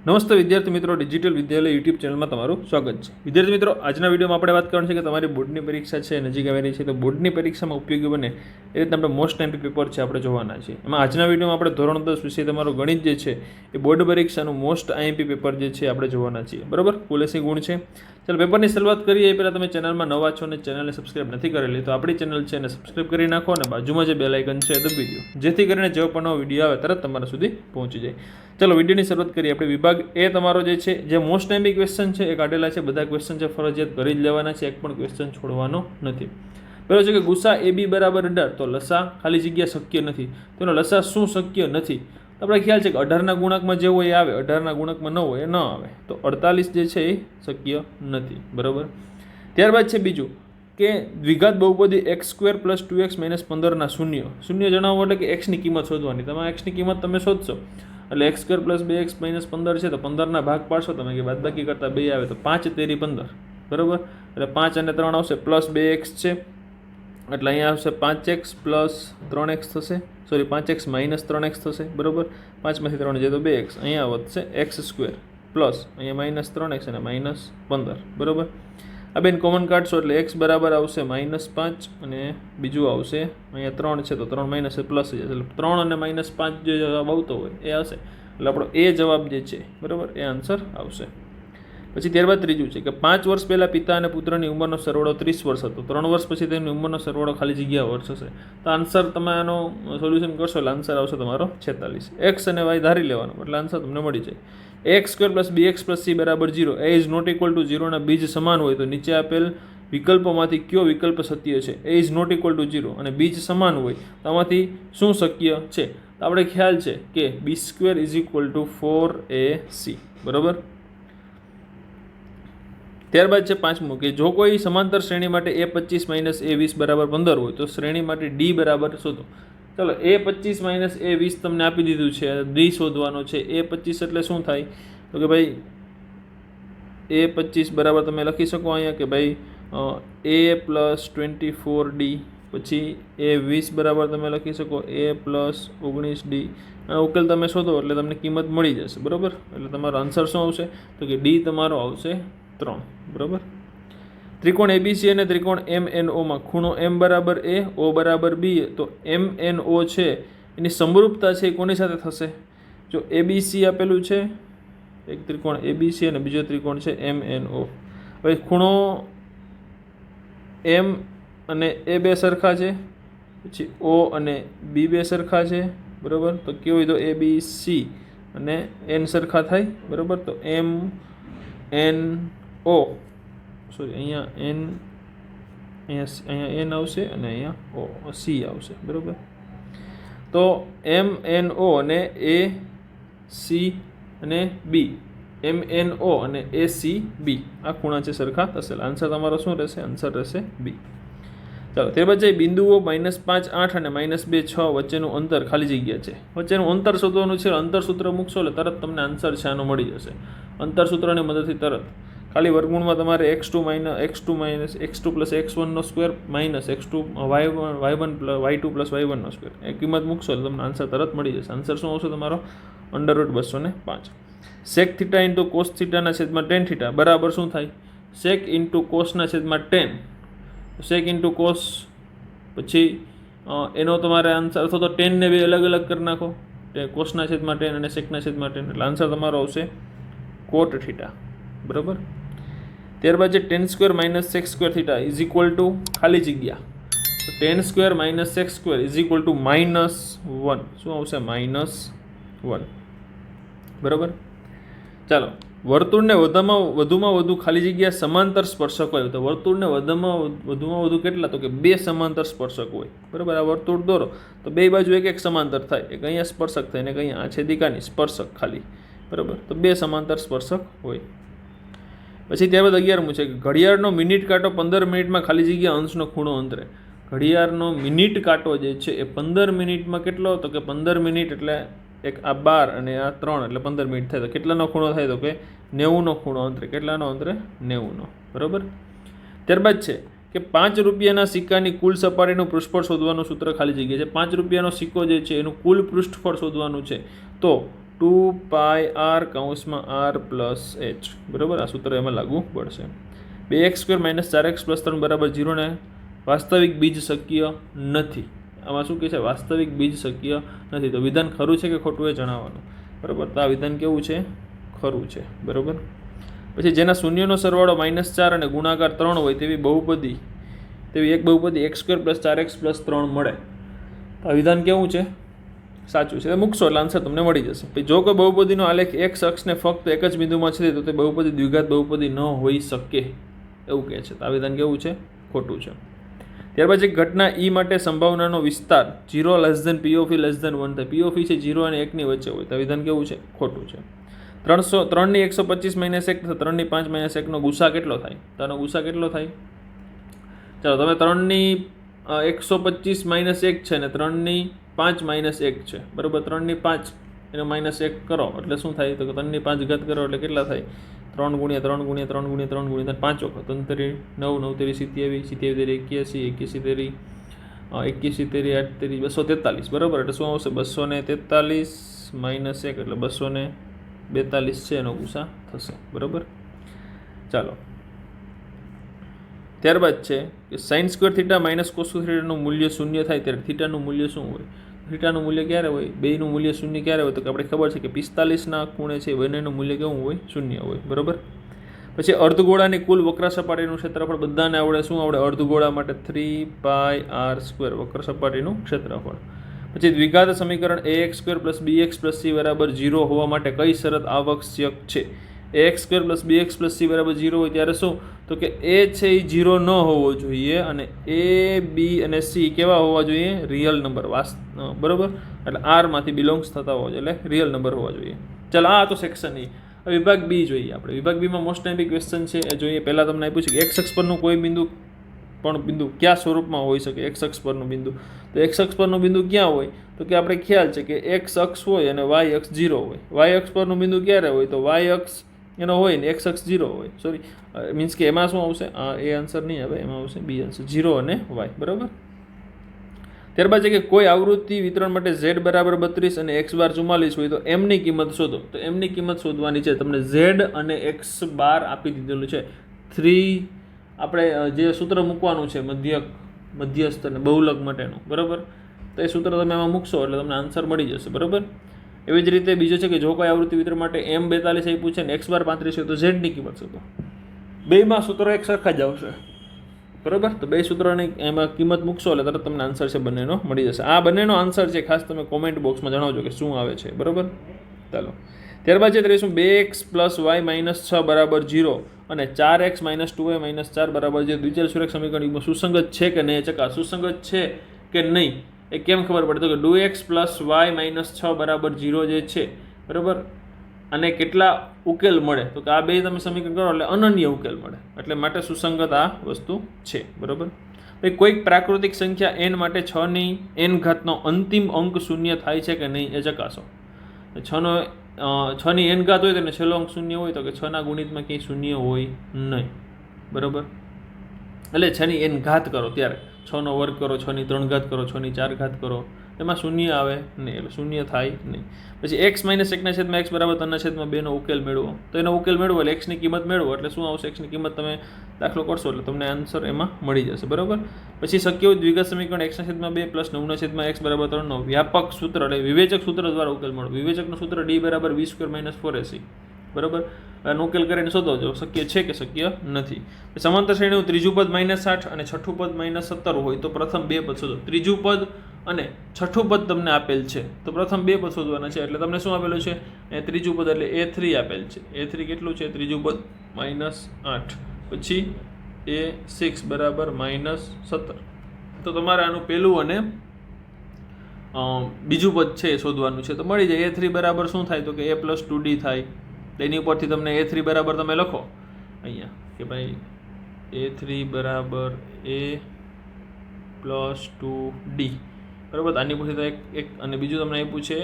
નમસ્તે વિદ્યાર્થી મિત્રો, ડિજિટલ વિદ્યાલય યુટ્યુબ ચેનલમાં તમારું સ્વાગત છે. વિદ્યાર્થી મિત્રો, આજના વિડીયોમાં આપણે વાત કરવાની છે કે તમારી બોર્ડની પરીક્ષા છે નજીક આવી રહી છે, તો બોર્ડની પરીક્ષામાં ઉપયોગી બને એ રીતે આપણે મોસ્ટ એમપી પેપર છે આપણે જોવાના છે. એમાં આજના વિડીયોમાં આપણે ધોરણ 10 વિશે તમારું ગણિત જે છે એ બોર્ડ પરીક્ષાનું મોસ્ટ આઈએમપી પેપર જે છે આપણે જોવાના છીએ. બરાબર, કુલ 80 ગુણ છે. ચાલો પેપરની શરૂઆત કરીએ. એ પહેલાં તમે ચેનલમાં નવા છો અને ચેનલને સબસ્ક્રાઇબ નથી કરેલી તો આપણી ચેનલ છે એને સબસ્ક્રાઇબ કરી નાખો અને બાજુમાં જે બેલ આઇકન છે એ દબાવી દો, જેથી કરીને જેવો પણ નવો વિડીયો આવે તરત તમારા સુધી પહોંચી જાય. ચલો વિડીયોની શરૂઆત કરીએ. આપણે વિભાગ એ તમારો જે છે જે મોસ્ટ એમપી ક્વેશ્ચન છે એ કાઢેલા છે. બધા ક્વેશ્ચન છે ફરજિયાત કરી જ લેવાના છે, એક પણ ક્વેશ્ચન છોડવાનો નથી. પહેલો છે કે ગુસા AB બરાબર 18, તો લસા ખાલી જગ્યા શક્ય નથી. તો એનો લસા શું શક્ય નથી? તો આપણે ખ્યાલ છે કે 18ના ગુણાંકમાં જે હોય એ આવે, 18ના ગુણાંકમાં ન હોય એ ન આવે. તો 48 જે છે એ શક્ય નથી. બરાબર. ત્યારબાદ છે બીજું કે દ્વિઘાત બહુપદી x² + 2x - 15 ના શૂન્ય જણાવો એટલે કે એક્સની કિંમત શોધવાની. તમે એક્સની કિંમત તમે શોધશો એટલે x² + 2x - 15 છે તો 15ના ભાગ પાડશો તમે કે બાદબાકી કરતાં 2 આવે તો 5 તેરી 15. બરાબર, એટલે 5 અને 3 આવશે પ્લસ 2x છે એટલે અહીંયા આવશે 5x + 3x થશે, સોરી 5x - 3x થશે. બરાબર, 5માંથી 3 જાય તો 2x, અહીંયા વધશે x² પ્લસ અહીંયા -3x અને -15. બરાબર, આ બેન કોમન કાઢશો એટલે x બરાબર આવશે -5 અને બીજું આવશે અહીંયા 3 છે તો 3 માઇનસ પ્લસ જશે એટલે 3 અને -5 જે જવાબ આવતો હોય એ આવશે. એટલે આપણો એ જવાબ જે છે બરાબર એ આન્સર આવશે. પછી ત્યારબાદ ત્રીજું છે કે 5 વર્ષ પહેલાં પિતા અને પુત્રની ઉંમરનો સરવાળો 30 વર્ષ હતો. 3 વર્ષ પછી તેની ઉંમરનો સરવાળો ખાલી જગ્યા વર્ષ હશે. તો આન્સર તમે આનો સોલ્યુશન કરશો એટલે આન્સર આવશે તમારો 46. એક્સ અને વાય ધારી લેવાનો એટલે આન્સર તમને મળી જાય. x² + bx + c બરાબર 0, a is not equal to 0 ના બીજ સમાન હોય તો નીચે આપેલ વિકલ્પોમાંથી કયો વિકલ્પ સત્ય છે? a is not equal to 0 અને બીજ સમાન હોય તો આમાંથી શું શક્ય છે? તો આપણે ખ્યાલ છે કે b² = 4ac. બરાબર. ત્યારબાદ છે પાંચમું કે જો કોઈ સમાંતર શ્રેણી માટે a25 - a20 બરાબર 15 હોય તો શ્રેણી માટે d બરાબર શોધો. ચાલો a25 - a20 તમને આપી દીધું છે, d શોધવાનો છે. a25 એટલે શું થાય તો કે ભાઈ a25 બરાબર તમે લખી શકો અહીંયા કે ભાઈ a + 24d, પછી a20 બરાબર તમે લખી શકો a + 19d. ઉકેલ તમે શોધો એટલે તમને કિંમત મળી જશે. બરાબર, એટલે તમારો આન્સર શું આવશે તો કે d તમારો આવશે 3. બરાબર. ત્રિકોણ ABC અને ત્રિકોણ MNO માં ખૂણો M બરાબર A, O બરાબર B, તો MNO છે એની સમરૂપતા છે એ કોની સાથે થશે? જો ABC આપેલું છે, એક ત્રિકોણ ABC અને બીજો ત્રિકોણ છે MNO. હવે ખૂણો M અને A બે સરખા છે, પછી O અને B બે સરખા છે. બરાબર, તો કેવું હોય તો ABC અને N સરખા થાય. બરાબર, તો MNO સોરી અહીંયા N આવશે અને અહીંયા O C આવશે. બરાબર, તો MNO અને AC અને B, MNO અને ACB આ ખૂણા છે સરખા થશે. આન્સર તમારો શું રહેશે? આન્સર રહેશે B. ચાલો ત્યારબાદ છે બિંદુઓ -5, 8 અને -2, 6 વચ્ચેનું અંતર ખાલી જગ્યા છે. વચ્ચેનું અંતર શોધવાનું છે. અંતર સૂત્ર મૂકશો એટલે તરત તમને આન્સર છે આનો મળી જશે. અંતર સૂત્રની મદદથી તરત ખાલી વર્ગમૂળમાં તમારે x2 + x1² - x2 y1 + y2 + y1² એ કિંમત મૂકશો એટલે તમને આન્સર તરત મળી જશે. આન્સર શું આવશે તમારો? √205. sec θ * cos θ ના છેદમાં tan θ બરાબર શું થાય? sec * cos ના છેદમાં tan, sec * cos પછી એનો તમારે આન્સર અથવા તો tan ને બે અલગ અલગ કરી નાખો, cos ના છેદમાં tan અને sec ના છેદમાં tan એટલે આન્સર તમારો આવશે cot θ. બરાબર. ત્યારબાદ છે tan² - sec² θ = ખાલી જગ્યા, તો tan² - sec² = -1. શું આવશે? -1. બરાબર. ચાલો વર્તુળને વધુમાં વધુ ખાલી જગ્યા સમાંતર સ્પર્શક હોય તો વર્તુળને વધુમાં વધુ કેટલા તો કે 2 સમાંતર સ્પર્શક હોય. બરાબર, આ વર્તુળ દોરો તો બે બાજુ એક સમાંતર થાય, એક અહીંયા સ્પર્શક થાય ને એક અહીંયા આ છેદિકાની સ્પર્શક ખાલી. બરાબર, તો 2 સમાંતર સ્પર્શક હોય. પછી ત્યારબાદ 11મું છે કે ઘડિયાળનો મિનિટ કાંટો 15 મિનિટમાં ખાલી જગ્યા અંશનો ખૂણો અંતરે. ઘડિયાળનો મિનિટ કાંટો જે છે એ 15 મિનિટમાં કેટલો? તો કે 15 મિનિટ એટલે એક આ 12 અને આ 3 એટલે 15 મિનિટ થાય તો કેટલાનો ખૂણો થાય? તો કે 90નો ખૂણો અંતરે. કેટલાનો અંતરે? 90નો. બરાબર. ત્યારબાદ છે કે 5 રૂપિયાના સિક્કાની કુલ સપાટીનું પૃષ્ઠફળ શોધવાનું સૂત્ર ખાલી જગ્યા છે. 5 રૂપિયાનો સિક્કો જે છે એનું કુલ પૃષ્ઠફળ શોધવાનું છે. તો 2πr કૌંસમાં r પ્લસ h, બરાબર. આ સૂત્ર એમાં લાગુ પડશે. 2x² - 4x + 3 બરાબર 0 ને વાસ્તવિક બીજ શક્ય નથી. આમાં શું કહે છે? વાસ્તવિક બીજ શક્ય નથી. તો વિધાન ખરું છે કે ખોટું એ જણાવવાનું, બરાબર. તો આ વિધાન કેવું છે? ખરું છે, બરાબર. પછી જેના શૂન્યનો સરવાળો -4 અને ગુણાકાર 3 હોય તેવી એક બહુપદી x² + 4x + 3 મળે. તો આ વિધાન કેવું છે? સાચું છે. મૂકશો એટલે આન્સર તમને મળી જશે. પછી જો કોઈ બહુપદીનો આલેખ x અક્ષને ફક્ત એક જ બિંદુમાં છે તો તે બહુપદી દ્વિઘાત બહુપદી ન હોઈ શકે એવું કહે છે. તો આ વિધાન કેવું છે? ખોટું છે. ત્યારબાદ એક ઘટના E માટે સંભાવનાનો વિસ્તાર 0 > P of E < 1 થાય. P of E છે 0 અને 1 ની વચ્ચે હોય. તો આ વિધાન કેવું છે? ખોટું છે. 3 ની 125 - 1 તથા 3 ની 5 - 1 નો ગુસા કેટલો થાય? તો આનો ગુસા કેટલો થાય? ચાલો તમે 3 ની 125 - 1 છે ને 3 ની 5 - 1 છે, બરાબર. 3 ની 5 એનો -1 કરો એટલે શું થાય? તો 3 ની 5 ઘાત કરો એટલે કેટલા થાય? 3 × 3 × 3 × 3 × 5 વખત 3 × 9 9 × 3 27 27 × 81 81 8 243, બરાબર. એટલે શું આવશે? 243 - 1 એટલે 242 છે એનો ગુસા થશે, બરાબર. ચાલો ત્યારબાદ છે કે sin² θ - cos² નું મૂલ્ય શૂન્ય થાય ત્યારે થીટાનું મૂલ્ય શું હોય? થીટાનું મૂલ્ય ક્યારે હોય? બેયનું મૂલ્ય શૂન્ય ક્યારે હોય? તો કે આપણે ખબર છે કે 45ના ખૂણે છે બંનેનું મૂલ્ય કેવું હોય? શૂન્ય હોય, બરાબર. પછી અર્ધગોળાની કુલ વક્ર સપાટીનું ક્ષેત્રફળ બધાને આવડે. શું આવડે? અર્ધગોળા માટે 3πr², વક્ર સપાટીનું ક્ષેત્રફળ. પછી દ્વિઘાત સમીકરણ ax² + bx + c બરાબર 0 હોવા માટે કઈ શરત આવશ્યક છે? ax² + bx + c બરાબર 0 હોય ત્યારે શું? તો કે a છે એ 0 ન હોવો જોઈએ અને a, b અને c કેવા હોવા જોઈએ? રિયલ નંબર, બરાબર. એટલે r માંથી બિલોંગ્સ થતા હોવા જોઈએ, એટલે રિયલ નંબર હોવા જોઈએ. ચાલો આ તો સેક્શન E. વિભાગ બી જોઈએ આપણે. વિભાગ બીમાં મોસ્ટ ટાઈમ ક્વેશ્ચન છે એ જોઈએ. પહેલાં તમને આપ્યું છે કે x અક્ષ પરનું કોઈ બિંદુ કયા સ્વરૂપમાં હોઈ શકે? x અક્ષ પરનું બિંદુ. તો x અક્ષ પરનું બિંદુ ક્યાં હોય? તો કે આપણે ખ્યાલ છે કે x અક્ષ હોય અને y અક્ષ 0 હોય. y અક્ષ પરનું બિંદુ ક્યારે હોય? તો y અક્ષ એનો હોય ને x અક્ષ 0 હોય. સોરી, મીન્સ કે એમાં શું આવશે? એ આન્સર નહીં આવે, એમાં આવશે બી આન્સર, 0 અને y, બરાબર. ત્યારબાદ છે કે કોઈ આવૃત્તિ વિતરણ માટે z બરાબર 32 અને x બાર 44 હોય તો m ની કિંમત શોધો. તો m ની કિંમત શોધવાની છે. તમને z અને x બાર આપી દીધેલું છે. 3 આપણે જે સૂત્ર મૂકવાનું છે મધ્યસ્થ અને બહુલક માટેનું, બરાબર. તો એ સૂત્ર તમે એમાં મૂકશો એટલે તમને આન્સર મળી જશે, બરાબર. એવી જ રીતે બીજો છે કે જો કોઈ આવૃત્તિ વિતરણ માટે m 42 આપ્યું છે ને x બાર 35 હોય તો z ની કિંમત શોધો. બેમાં સૂત્રો એક સરખા જ આવશે, બરાબર. તો બે સૂત્રોની એમાં કિંમત મૂકશો એટલે તરત તમને આન્સર છે બંનેનો મળી જશે. આ બંનેનો આન્સર છે ખાસ તમે કોમેન્ટ બોક્સમાં જણાવજો કે શું આવે છે, બરાબર. ચાલો ત્યારબાદ છે 2x + y - 6 બરાબર 0 અને 4x - 2y - 4 બરાબર જે દ્વિચલ સુરેખ સમીકરણ સુસંગત છે કે નહીં ચકાસ. સુસંગત છે કે નહીં એ કેમ ખબર પડે? તો કે 2x + y - 6 બરાબર 0 જે છે, બરાબર, અને કેટલા ઉકેલ મળે? તો કે આ બે તમે સમીકરણ કરો એટલે અનન્ય ઉકેલ મળે, એટલે માટે સુસંગત આ વસ્તુ છે, બરાબર. ભાઈ કોઈક પ્રાકૃતિક સંખ્યા n માટે 6 ની n ઘાતનો અંતિમ અંક શૂન્ય થાય છે કે નહીં એ ચકાસો. 6 ની n ઘાત હોય તો છેલ્લો અંક શૂન્ય હોય તો કે 6 ના ગુણિતમાં ક્યાંય શૂન્ય હોય નહીં, બરાબર. એટલે 6 ની n ઘાત કરો ત્યારે 6 નો વર્ગ કરો, 6 ની 3 ઘાત કરો, 6 ની 4 ઘાત કરો, એમાં શૂન્ય આવે નહીં, એટલે શૂન્ય થાય નહીં. પછી x - 1/x બરાબર 3/2 નો ઉકેલ મેળવો. તો એનો ઉકેલ મેળવો એટલે x ની કિંમત મેળવો એટલે શું આવશે? x ની કિંમત તમે દાખલો કરશો એટલે તમને આન્સર એમાં મળી જશે, બરાબર. પછી શક્ય હોય દ્વિઘાત સમીકરણ x/2 + 9/x બરાબર 3 નો વ્યાપક સૂત્ર એટલે વિવેચક સૂત્ર દ્વારા ઉકેલ મેળવો. વિવેચકનું સૂત્ર d બરાબર v² - 4ac, બરાબર. આનો ઉકેલ કરીને શોધો જો શક્ય છે કે શક્ય નથી. સમાંતર શ્રેણીનું ત્રીજું પદ -8 અને છઠ્ઠું પદ -17 હોય તો પ્રથમ બે પદ શોધો. ત્રીજું પદ અને છઠ્ઠું પદ તમને આપેલ છે તો પ્રથમ બે પદ શોધવાના છે. એટલે તમને શું આપેલું છે? એ ત્રીજું પદ એટલે a3 આપેલ છે. a3 કેટલું છે? ત્રીજું પદ -8, પછી a6 બરાબર -17. તો તમારે આનું પહેલું અને બીજું પદ છે એ શોધવાનું છે. તો મળી જાય. a3 બરાબર શું થાય? તો કે a + 2d થાય. એની ઉપરથી તમને a3 બરાબર તમે લખો અહીંયા કે ભાઈ a3 બરાબર a + 2d, બરાબર. આની ઉપરથી તો એક અને બીજું તમને આપ્યું છે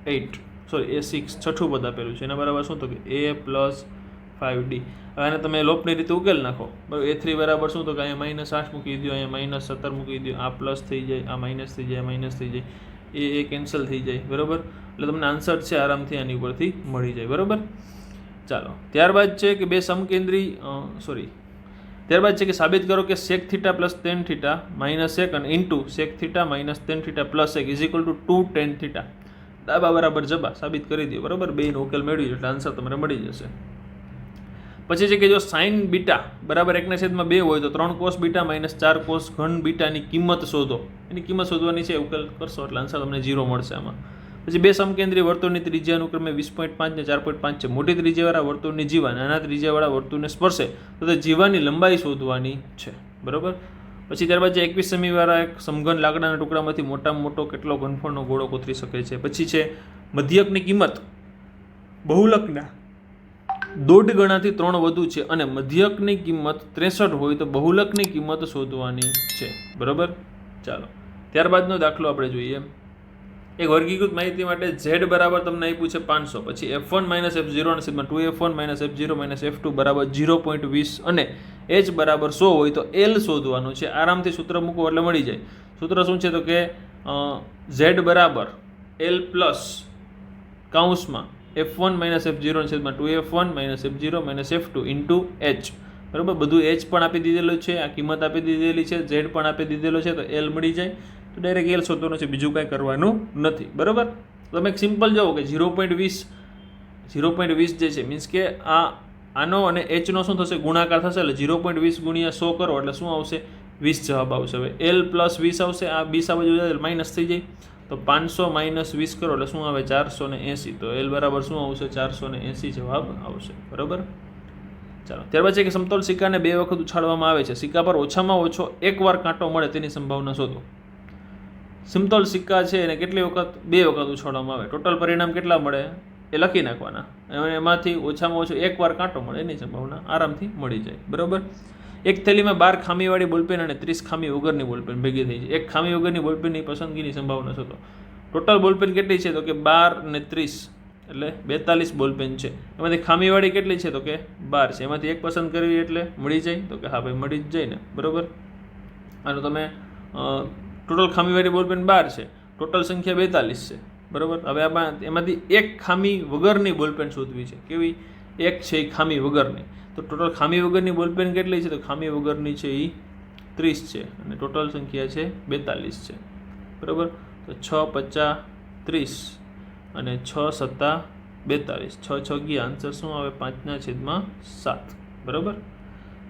a8, સોરી a6, છઠ્ઠું પદ આપેલું છે એના બરાબર શું? તો કે a + 5d. હવે આને તમે લોપની રીતે ઉકેલ નાખો, બરાબર. a3 બરાબર શું? તો કે અહીંયા -8 મૂકી દો, અહીંયા -17 મૂકી દો, આ પ્લસ થઈ જાય, આ માઇનસ થઈ જાય, આ માઇનસ થઈ જાય. એ કેન્સલ થઈ જાય, બરાબર. એટલે તમને આન્સર છે આરામથી આની ઉપરથી મળી જાય, બરાબર. ચાલો, ત્યારબાદ છે કે ત્યારબાદ છે કે સાબિત કરો કે sec θ પ્લસ tan θ માઇનસ 1 અને into sec θ minus tan θ plus 1 is equal to 2 tan θ. ડાબા બરાબર જબા સાબિત કરી દો, બરાબર. બેનો ઉકેલ મેળવી એટલે આન્સર તમારે મળી જશે. પછી છે કે જો sin બીટા બરાબર 1/2 હોય તો 3 cos બીટા માઇનસ 4 cos ઘન બીટાની કિંમત શોધો. એની કિંમત શોધવાની છે, ઉકેલ કરશો એટલે આન્સર તમને 0 મળશે આમાં. પછી બે સમકેન્દ્રીય વર્તુળની ત્રિજ્યા અનુક્રમે 20.5 ને 4.5 છે. મોટી ત્રિજ્યાવાળા વર્તુળની જીવા નાના ત્રિજ્યાવાળા વર્તુળને સ્પર્શે તો તે જીવાની લંબાઈ શોધવાની છે, બરાબર. પછી ત્યારબાદ જે 21 સેમીવાળા એક સમઘન લાકડાના ટુકડામાંથી મોટામાં મોટો કેટલો ઘનફળનો ગોળો કોતરી શકે છે. પછી છે મધ્યકની કિંમત બહુલકના 1.5 ગણાથી 3 વધુ છે અને મધ્યકની કિંમત 63 હોય તો બહુલકની કિંમત શોધવાની છે, બરાબર. ચાલો, ત્યારબાદનો દાખલો આપણે જોઈએ. એક વર્ગીકૃત માહિતી માટે z બરાબર તમને આપ્યું છે 500, પછી f1 માઇનસ f0 અને sigma 2f1 minus f0 minus f2 બરાબર 0.20 અને h બરાબર 100 હોય તો l શોધવાનું છે. આરામથી સૂત્ર મૂકો એટલે મળી જાય. સૂત્ર શું છે તો કે z બરાબર l plus કાઉન્સમાં f1 minus f0 અને sigma 2f1 minus f0 minus f2 into h, બરાબર. બધું h પણ આપી દીધેલું છે, આ કિંમત આપી દીધેલી છે, z પણ આપી દીધેલો છે, તો l મળી જાય. તો ડાયરેક્ટ એલ શોધવાનું છે, બીજું કાંઈ કરવાનું નથી, બરાબર. તમે એક સિમ્પલ જાઓ કે 0.20 જે છે મીન્સ કે આનો અને એચનો શું થશે, ગુણાકાર થશે. એટલે 0.20 ગુણ્યા 100 કરો એટલે શું આવશે, 20 જવાબ આવશે. હવે એલ પ્લસ 20 આવશે, આ 20 આ બાજુ જાય માઇનસ થઈ જાય, તો 500 માઇનસ 20 કરો એટલે શું આવે 480. તો એલ બરાબર શું આવશે 480 જવાબ આવશે, બરાબર. ચાલો, ત્યારબાદ છે કે સમતોલ સિક્કાને 2 વખત ઉછાળવામાં આવે છે. સિક્કા પર ઓછામાં ઓછો એકવાર કાંટો મળે તેની સંભાવના શોધો. સમતોલ સિક્કા છે એને કેટલી વખત 2 વખત ઉછાળવામાં આવે, ટોટલ પરિણામ કેટલા મળે એ લખી નાખવાના. એમાંથી ઓછામાં ઓછો એકવાર કાંટો મળે એની સંભાવના આરામથી મળી જાય, બરાબર. એક થેલીમાં 12 ખામીવાળી બોલપેન અને 30 ખામી વગરની બોલપેન ભેગી થઈ છે. એક ખામી વગરની બોલપેનની પસંદગીની સંભાવના શોધો. ટોટલ બોલપેન કેટલી છે તો કે 12 ને 30 એટલે 42 બોલપેન છે. એમાંથી ખામીવાળી કેટલી છે તો કે 12 છે. એમાંથી એક પસંદ કરવી એટલે મળી જાય, તો કે હા ભાઈ મળી જ જાય ને, બરાબર. આનો તમે ટોટલ ખામીવાળી બોલપેન 12 છે, ટોટલ સંખ્યા 42 છે, બરાબર. હવે એમાંથી એક ખામી વગરની બોલપેન શોધવી છે. કેવી? એક છે એ ખામી વગરની. તો ટોટલ ખામી વગરની બોલપેન કેટલી છે તો ખામી વગરની છે એ 30 છે અને ટોટલ સંખ્યા છે 42 છે, બરાબર. તો 6 50 30 અને 6 7 42, 6 6 ગયા આન્સર શું આવે 5/7, બરાબર.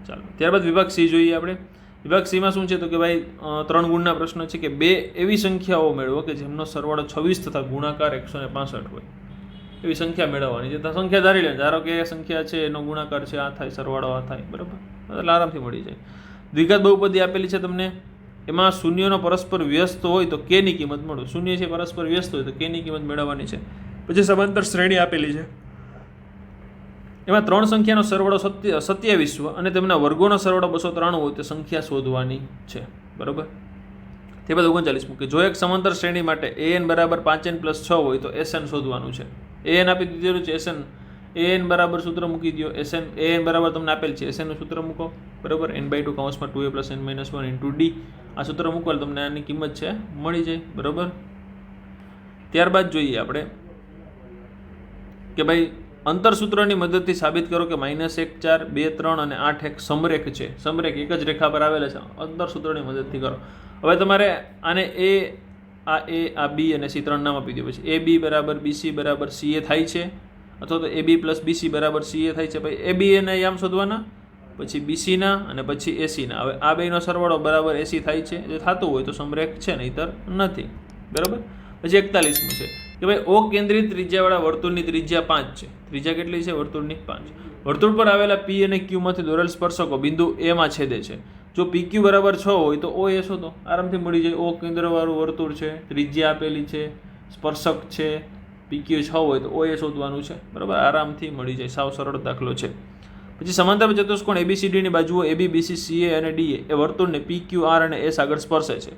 ચાલો, ત્યારબાદ વિભાગ સી જોઈએ આપણે. વિભાગ સીમાં શું છે તો કે ભાઈ 3 ગુણના પ્રશ્ન છે કે 2 એવી સંખ્યાઓ મેળવો કે જેમનો સરવાળો 26 તથા ગુણાકાર 165 હોય. એવી સંખ્યા મેળવવાની છે. તો સંખ્યા ધારી લે, ધારો કે એ સંખ્યા છે એનો ગુણાકાર છે આ થાય, સરવાળો આ થાય, બરાબર. એટલે આરામથી મળી જાય. દ્વિઘાત બહુપદી આપેલી છે તમને, એમાં શૂન્યનો પરસ્પર વ્યસ્ત હોય તો કે ની કિંમત મળો. શૂન્ય છે પરસ્પર વ્યસ્ત હોય તો કે ની કિંમત મેળવવાની છે. પછી સમાંતર શ્રેણી આપેલી છે, એમાં 3 સંખ્યાનો સરવાળો 27 અને તેમના વર્ગોનો સરવાળો 293 હોય તો સંખ્યા શોધવાની છે, બરાબર. તે બાદ 39 મૂકે. જો એક સમાંતર શ્રેણી માટે an બરાબર 5n + 6 હોય તો sn શોધવાનું છે. an આપી દીધેલું છે, sn an બરાબર સૂત્ર મૂકી દો. an બરાબર તમને આપેલ છે, sn નું સૂત્ર મૂકો, બરાબર. n/2 કૌંસમાં 2a + n - 1 × d આ સૂત્ર મૂકો એટલે તમને આની કિંમત છે મળી જાય, બરાબર. ત્યારબાદ જોઈએ આપણે કે ભાઈ અંતર સૂત્રની મદદથી સાબિત કરો કે -1 4 2 3 અને 8 એક સમરેખ છે. સમરેખ એક જ રેખા પર આવેલા છે. અંતર સૂત્રની મદદથી કરો. હવે તમારે આને આ b અને c 3 નામ આપી દો. પછી ab બરાબર bc બરાબર ca થાય છે, અથવા તો ab + bc બરાબર ca થાય છે. ભાઈ ab એના યામ શોધવાના, પછી bc ના અને પછી ac ના. હવે આ બેનો સરવાળો બરાબર ac થાય છે. જે થતું હોય તો સમરેખ છે, નહીતર નથી, બરાબર. પછી 41મું છે કે ભાઈ ઓ કેન્દ્રિત ત્રિજ્યાવાળા વર્તુળની ત્રિજ્યા 5 છે. ત્રિજ્યા કેટલી છે વર્તુળની? 5. વર્તુળ પર આવેલા p અને q માંથી દોરેલ સ્પર્શકો બિંદુ a માં છેદે છે. જો pq બરાબર 6 હોય તો OA શોધો. આરામથી મળી જાય. ઓ કેન્દ્રવાળું વર્તુળ છે, ત્રિજ્યા આપેલી છે, સ્પર્શક છે, pq 6 હોય તો OA શોધવાનું છે, બરાબર. આરામથી મળી જાય. સાવ સરળ દાખલો છે. પછી સમાંતર ચતુષ્કોણ ABCD ની બાજુઓ AB BC CA અને DA એ વર્તુળને PQ R અને S આગળ સ્પર્શે છે.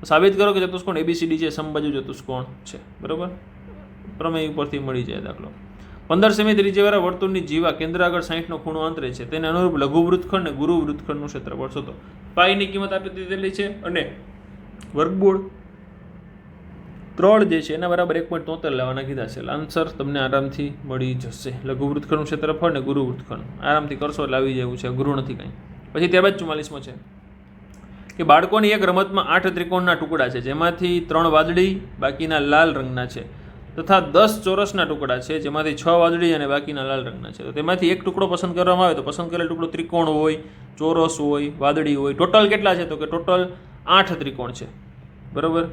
સાબિત કરો કે ચતુષ્કોણ ABCD છે સમબાજુ ચતુષ્કોણ છે, બરાબર. પ્રમેય ઉપરથી મળી જાય દાખલો. 15 સેમી ત્રિજ્યાવાળા વર્તુળની જીવા કેન્દ્ર આગળ 60નો ખૂણો અંતરે છે. તેને અનુરૂપ લઘુ વૃત્તખંડ અને ગુરુ વૃત્તખંડનું ક્ષેત્રફળ શોધો. પાઈની કિંમત આપી દીધેલી છે અને વર્ગમૂળ 3 જે છે એના બરાબર 1.73 લેવાના કીધા છે. એટલે આન્સર તમને આરામથી મળી જશે. લઘુ વૃત્તખંડનું ક્ષેત્રફળ ને ગુરુ વૃત્તખંડ આરામથી કરશો એટલે આવી જવું છે, અઘરું નથી કંઈ. પછી ત્યારબાદ 44મો છે કે બાળકોની એક રમતમાં 8 ત્રિકોણના ટુકડા છે, જેમાંથી 3 વાદળી બાકીના લાલ રંગના છે, તથા 10 ચોરસના ટુકડા છે, જેમાંથી 6 વાદળી અને બાકીના લાલ રંગના છે. તો તેમાંથી એક ટુકડો પસંદ કરવામાં આવે તો પસંદ કરેલ ટુકડો ત્રિકોણ હોય, ચોરસ હોય, વાદળી હોય. ટોટલ કેટલા છે? તો કે ટોટલ 8 ત્રિકોણ છે. બરાબર,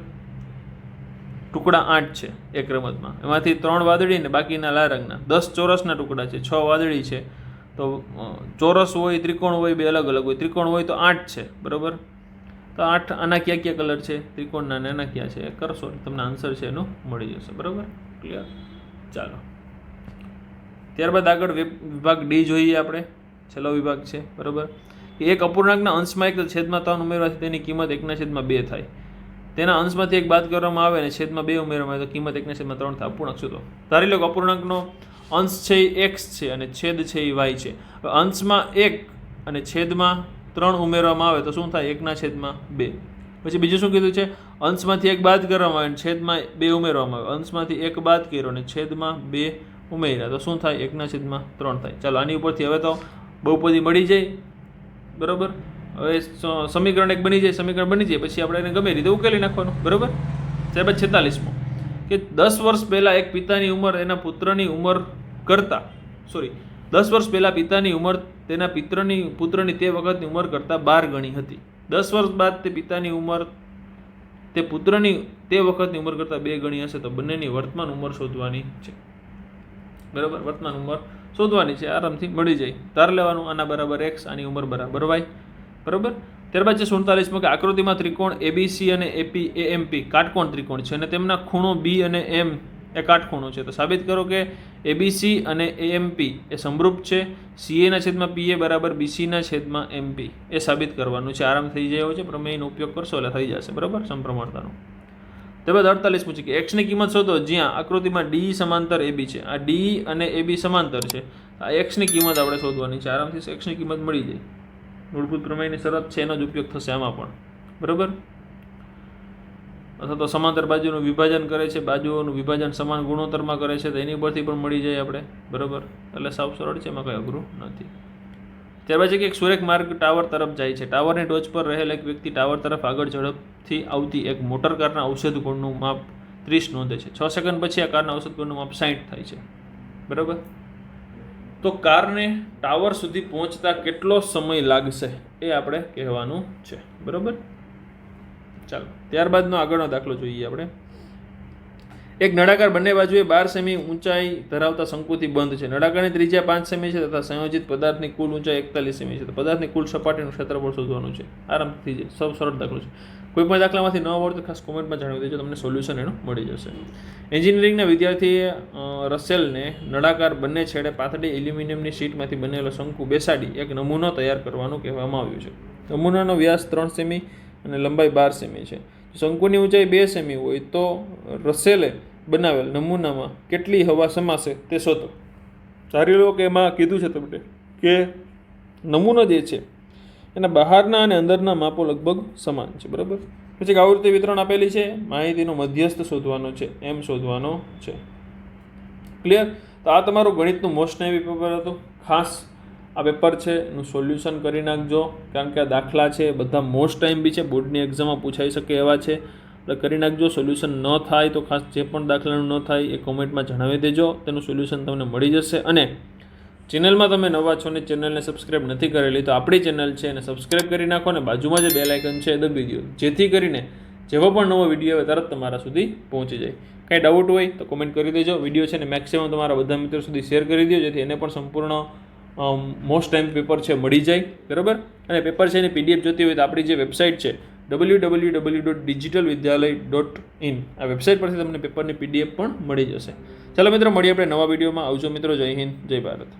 ટુકડા 8 છે એક રમતમાં, એમાંથી 3 વાદળી ને બાકીના લાલ રંગના. 10 ચોરસના ટુકડા છે, 6 વાદળી છે. તો ચોરસ હોય, ત્રિકોણ હોય, બે અલગ અલગ હોય. ત્રિકોણ હોય તો 8 છે. બરાબર, તો 8 આના ક્યાં ક્યાં કલર છે ત્રિકોણના ને એના ક્યાં છે એ કરશો તમને આન્સર છે એનો મળી જશે. બરાબર, ક્લિયર. ચાલો ત્યારબાદ આગળ વિભાગ ડી જોઈએ આપણે. છેલ્લો વિભાગ છે. બરાબર, કે એક અપૂર્ણાંકના અંશમાં 1 છેદમાં 3 ઉમેરવાથી તેની કિંમત 1/2 થાય. તેના અંશમાંથી 1 બાદ કરવામાં આવે અને છેદમાં 2 ઉમેરવામાં આવે તો કિંમત 1/3 થાય. અપૂર્ણાંક શોધો. ધારી લો કે અપૂર્ણાંકનો અંશ છે એ x છે અને છેદ છે એ y છે. અંશમાં 1 અને છેદમાં 3 ઉમેરવામાં આવે તો શું થાય? 1/2. પછી બીજું શું કીધું છે? અંશમાંથી 1 બાદ કરવામાં આવે અને છેદમાં 2 ઉમેરવામાં આવે. અંશમાંથી 1 બાદ કર્યો અને છેદમાં 2 ઉમેર્યા તો શું થાય? 1/3 થાય. ચાલો આની ઉપરથી હવે તો બહુપદી મળી જાય. બરાબર, હવે સમીકરણ એક બની જાય. સમીકરણ બની જાય પછી આપણે એને ગમે રીતે ઉકેલી નાખવાનું. બરાબર. ત્યારબાદ 46મો કે 10 વર્ષ પહેલાં એક પિતાની ઉંમર એના પુત્રની ઉંમર કરતાં 10 વર્ષ પહેલાં પિતાની ઉંમર તેના પુત્રની તે વખતની ઉંમર કરતાં 12 ગણી હતી. 10 વર્ષ બાદ તે પિતાની ઉંમર તે પુત્રની તે વખતની ઉંમર કરતાં 2 ગણી હશે તો બંનેની વર્તમાન ઉંમર શોધવાની છે. બરાબર, વર્તમાન ઉંમર શોધવાની છે. આરામથી મળી જાય. તાર લેવાનું, આના બરાબર x, આની ઉંમર બરાબર y. બરાબર. ત્યારબાદ છે 47મો કે આકૃતિમાં ત્રિકોણ ABC અને AMP કાટકોણ ત્રિકોણ છે અને તેમના ખૂણો B અને M એ કાટખૂણો છે. તો સાબિત કરો કે ABC અને AMP એ સમરૂપ છે. CA/PA બરાબર BC/MP એ સાબિત કરવાનું છે. આરામ થઈ જાય છે. પ્રમેયનો ઉપયોગ કરશો એટલે થઈ જશે. બરાબર, સમપ્રમાણતાનો. ત્યારબાદ 48મું છે કે x ની કિંમત શોધો જ્યાં આકૃતિમાં D સમાંતર AB છે. આ D અને AB સમાંતર છે. આ x ની કિંમત આપણે શોધવાની છે. આરામથી x ની કિંમત મળી જાય. મૂળભૂત પ્રમેયની શરત છે એનો જ ઉપયોગ થશે આમાં પણ. બરાબર, અથવા તો સમાંતર બાજુનું વિભાજન કરે છે, બાજુઓનું વિભાજન સમાન ગુણોત્તરમાં કરે છે તો એની ઉપરથી પણ મળી જાય આપણે. બરાબર, એટલે સાવ સરળ છે, એમાં કંઈ અઘરું નથી. ત્યારબાદ છે કે એક સુરેખ માર્ગ ટાવર તરફ જાય છે. ટાવરની ટોચ પર રહેલ એક વ્યક્તિ ટાવર તરફ આગળ ઝડપથી આવતી એક મોટર કારના ઔષધ ગુણનું માપ 30 નોંધે છે. 6 સેકન્ડ પછી આ કારના ઔષધ ગુણનું માપ 60 થાય છે. બરાબર, તો કારને ટાવર સુધી પહોંચતા કેટલો સમય લાગશે એ આપણે કહેવાનું છે. બરાબર, ચાલો ત્યારબાદનો આગળનો દાખલો જોઈએ આપણે. એક નળાકાર બંને બાજુએ 12 સેમી ઊંચાઈ ધરાવતા શંકુથી બંધ છે. નળાકારની ત્રિજ્યા 5 સેમી છે તથા સંયોજિત પદાર્થની કુલ ઊંચાઈ 41 સેમી છે. તો પદાર્થની કુલ સપાટીનું ક્ષેત્રફળ શોધવાનું છે. આરામથી થઈ જાય. સૌ સરળ દાખલો છે. કોઈ પણ દાખલામાંથી ન આવડે તો ખાસ કોમેન્ટમાં જણાવી દેજો, તમને સોલ્યુશન એનું મળી જશે. એન્જિનિયરિંગના વિદ્યાર્થીએ રસેલને નળાકાર બંને છેડે પાતળી એલ્યુમિનિયમની શીટમાંથી બનેલો શંકુ બેસાડી એક નમૂનો તૈયાર કરવાનું કહેવામાં આવ્યું છે. નમૂનાનો વ્યાસ 3 સેમી અને લંબાઈ 12 સેમી છે. શંકુની ઊંચાઈ 2 સેમી હોય તો રસેલે બનાવેલ નમૂનામાં કેટલી હવા સમાશે તે શોધો. ધારી લો કે એમાં કીધું છે તમને કે નમૂનો જે છે એના બહારના અને અંદરના માપો લગભગ સમાન છે. બરાબર, પછી આવૃત્તિ વિતરણ આપેલી છે. માહિતીનો મધ્યસ્થ શોધવાનો છે, એમ શોધવાનો છે. ક્લિયર. તો આ તમારું ગણિતનું મોસ્ટ ટાઈમ પેપર હતું. ખાસ આ પેપર છે એનું સોલ્યુશન કરી નાખજો, કારણ કે આ દાખલા છે બધા મોસ્ટ ટાઈમ બી છે, બોર્ડની એક્ઝામમાં પૂછાઈ શકે એવા છે. એટલે કરી નાખજો. સોલ્યુશન ન થાય તો ખાસ જે પણ દાખલાનું ન થાય એ કોમેન્ટમાં જણાવી દેજો, તેનું સોલ્યુશન તમને મળી જશે. અને ચેનલમાં તમે નવા છો ને ચેનલને સબસ્ક્રાઈબ નથી કરેલી તો આપણી ચેનલ છે એને સબસ્ક્રાઈબ કરી નાખો અને બાજુમાં જે બેલ આઇકન છે એ દબાવી દો, જેથી કરીને જેવો પણ નવો વિડીયો આવે તરત તમારા સુધી પહોંચી જાય. કાંઈ ડાઉટ હોય તો કોમેન્ટ કરી દેજો. વિડીયો છે ને મેક્સિમમ તમારા બધા મિત્રો સુધી શેર કરી દો, જેથી એને પણ સંપૂર્ણ મોસ્ટ ટાઈમ પેપર છે મળી જાય. બરાબર, અને પેપર છે એની PDF જોતી હોય તો આપણી જે વેબસાઇટ છે www.digitalvidyalay.in આ વેબસાઇટ પરથી તમને પેપરની PDF પણ મળી જશે. ચાલો મિત્રો, મળીએ આપણે નવા વિડીયોમાં. આવજો મિત્રો. જય હિન્દ, જય ભારત.